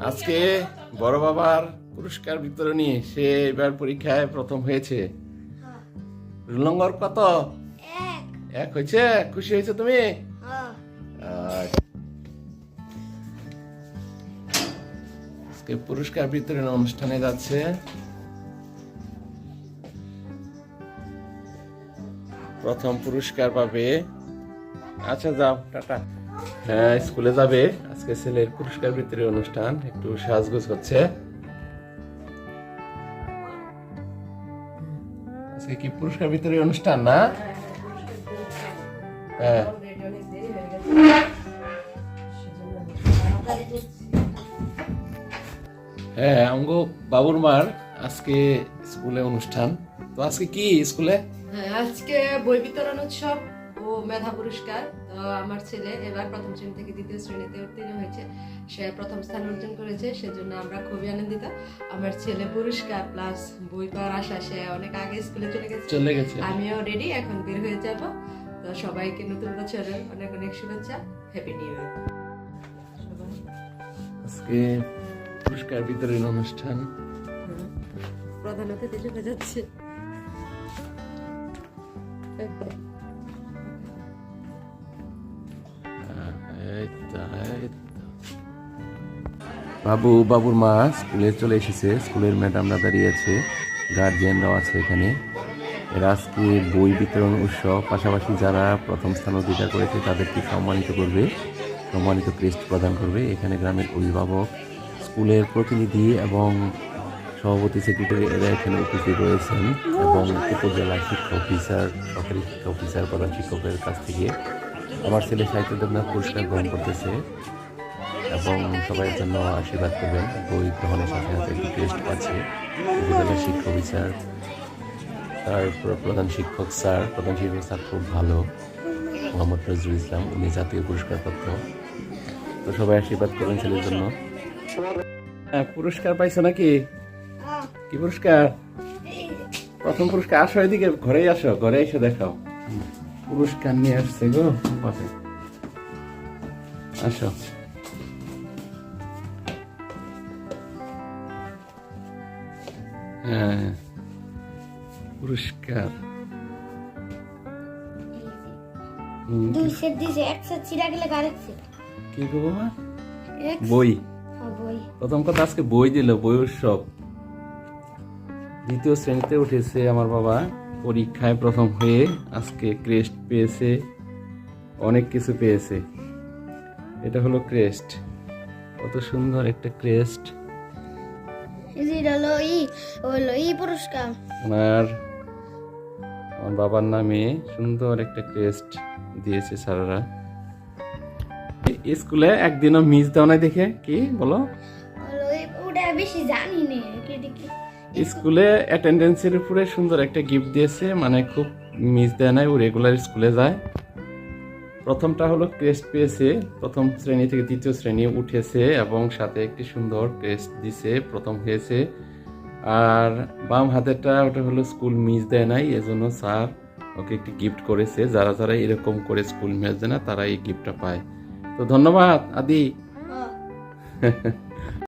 আজকে বড় বাবার পুরস্কার বিতরণী। সে এবার পরীক্ষায় প্রথম হয়েছে। রোল নম্বর কত? এক হয়েছে। খুশি হয়েছে তুমি? আজকে পুরস্কার বিতরণ অনুষ্ঠানে যাচ্ছে। প্রথম পুরস্কার পাবে। আচ্ছা যাও, টাটা। হ্যাঁ, স্কুলে যাবে। আজকে ছেলের পুরস্কার বিতরণী অনুষ্ঠান, একটু সাজগোজ হচ্ছে। আজকে কি পুরস্কার বিতরণী অনুষ্ঠান না? হ্যাঁ। হ্যাঁ, অঙ্গ বাবুর মার আজকে স্কুলে অনুষ্ঠান। তো আজকে কি স্কুলে? আজকে বই বিতরণ উৎসব ও মেধা পুরস্কার। তো আমার ছেলে এবার প্রথম শ্রেণী থেকে দ্বিতীয় শ্রেণীতে উত্তীর্ণ হয়েছে। সে প্রথম স্থান অর্জন করেছে, সেজন্য আমরা খুবই আনন্দিত। আমার ছেলে পুরস্কার প্লাস বই পাওয়ার আশা, সে অনেক আগে স্কুলে চলে গেছে। আমিও রেডি, এখন বের হয়ে যাব। তো সবাইকে নতুন বছরের অনেক অনেক শুভেচ্ছা। Happy new year. আজকে পুরস্কার বিতরণ অনুষ্ঠান। প্রধান অতিথি চলে যাচ্ছে। বাবুর মা স্কুলে চলে এসেছে। স্কুলের ম্যাডামরা দাঁড়িয়ে আছে, গার্জিয়ানরাও আছে এখানে। এরা আজকে বই বিতরণ উৎসব, পাশাপাশি যারা প্রথম স্থান অধিকার করেছে তাদেরকে সম্মানিত করবে, সম্মানিত ক্রেস্ট প্রদান করবে। এখানে গ্রামের অভিভাবক, স্কুলের প্রতিনিধি এবং সভাপতি, সেক্রেটারি এরা এখানে উপস্থিত রয়েছেন, এবং উপজেলা শিক্ষা অফিসার, সরকারি শিক্ষা অফিসার, প্রধান শিক্ষকের কাছ থেকে আমার ছেলে সাহিত্য দেবনাথ পুরস্কার গ্রহণ করতেছে এবং সবাইয়ের জন্য আশীর্বাদ করবেন। বই গ্রহণের সাথে সাথে একটি টেস্ট আছে। উপজেলা শিক্ষা অফিসার, তারপর প্রধান শিক্ষক স্যার খুব ভালো, মোহাম্মদ নজরুল ইসলাম, উনি জাতীয় পুরস্কারপ্রাপ্ত। তো সবাই আশীর্বাদ করবেন ছেলের জন্য। পুরস্কার পাইছো নাকি? কি পুরস্কার? প্রথম পুরস্কার। আসো এদিকে, ঘরেই আসো, ঘরে এসে দেখাও। পুরস্কার নিয়ে আসছে গো। আসো। হ্যাঁ, পুরস্কার কি গো বাবা? বই। প্রথম কথা, আজকে বই দিল, বই উৎসব। দ্বিতীয় শ্রেণীতে উঠেছে আমার বাবা, পরীক্ষায় প্রথম হয়ে আজকে ক্রেস্ট পেয়েছে, অনেক কিছু পেয়েছে। এটা হলো ক্রেস্ট, কত সুন্দর একটা ক্রেস্ট। আমার বাবার নামে সুন্দর একটা ক্রেস্ট দিয়েছে স্যাররা। স্কুলে একদিনও মিস দাও নাই দেখে? কি বলো? স্কুলে অ্যাটেন্ডেন্সের উপরে সুন্দর একটা গিফট দিয়েছে, মানে খুব মিস দেয় নাই, ও রেগুলার স্কুলে যায়। প্রথমটা হলো ক্রেস্ট পেয়েছে, প্রথম শ্রেণী থেকে দ্বিতীয় শ্রেণী উঠেছে এবং সাথে একটি সুন্দর ক্রেস্ট দিছে, প্রথম হয়েছে। আর বাম হাতেরটা, ওটা হলো স্কুল মিস দেয় নাই, এজন্য স্যার ওকে একটি গিফট করেছে। যারা যারা এরকম করে স্কুল মিস দেয় না, তারা এই গিফটটা পায়। তো ধন্যবাদ আদি।